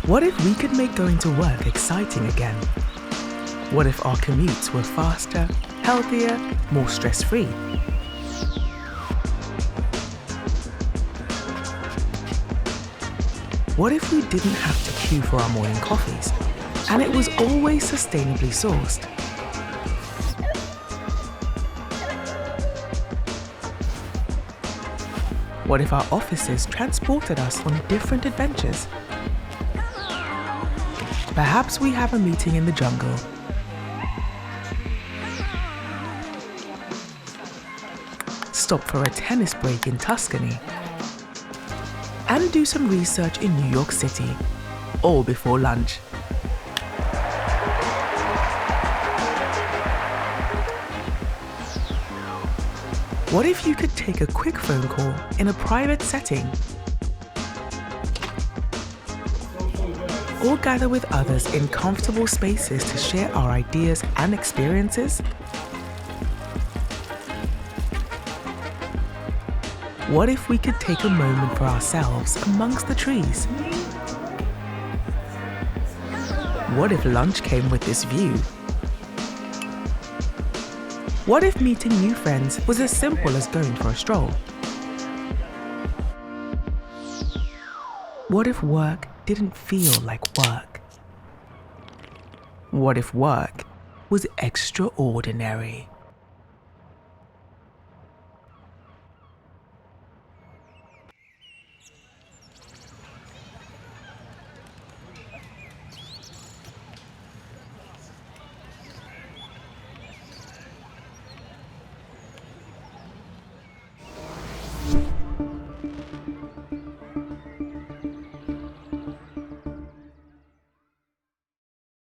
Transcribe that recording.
What if we could make going to work exciting again? What if our commutes were faster, healthier, more stress-free? What if we didn't have to queue for our morning coffees, and it was always sustainably sourced? What if our offices transported us on different adventures? Perhaps we have a meeting in the jungle. Stop for a tennis break in Tuscany. And do some research in New York City, all before lunch. What if you could take a quick phone call in a private setting? Or gather with others in comfortable spaces to share our ideas and experiences? What if we could take a moment for ourselves amongst the trees? What if lunch came with this view? What if meeting new friends was as simple as going for a stroll? What if work didn't feel like work? What if work was extraordinary?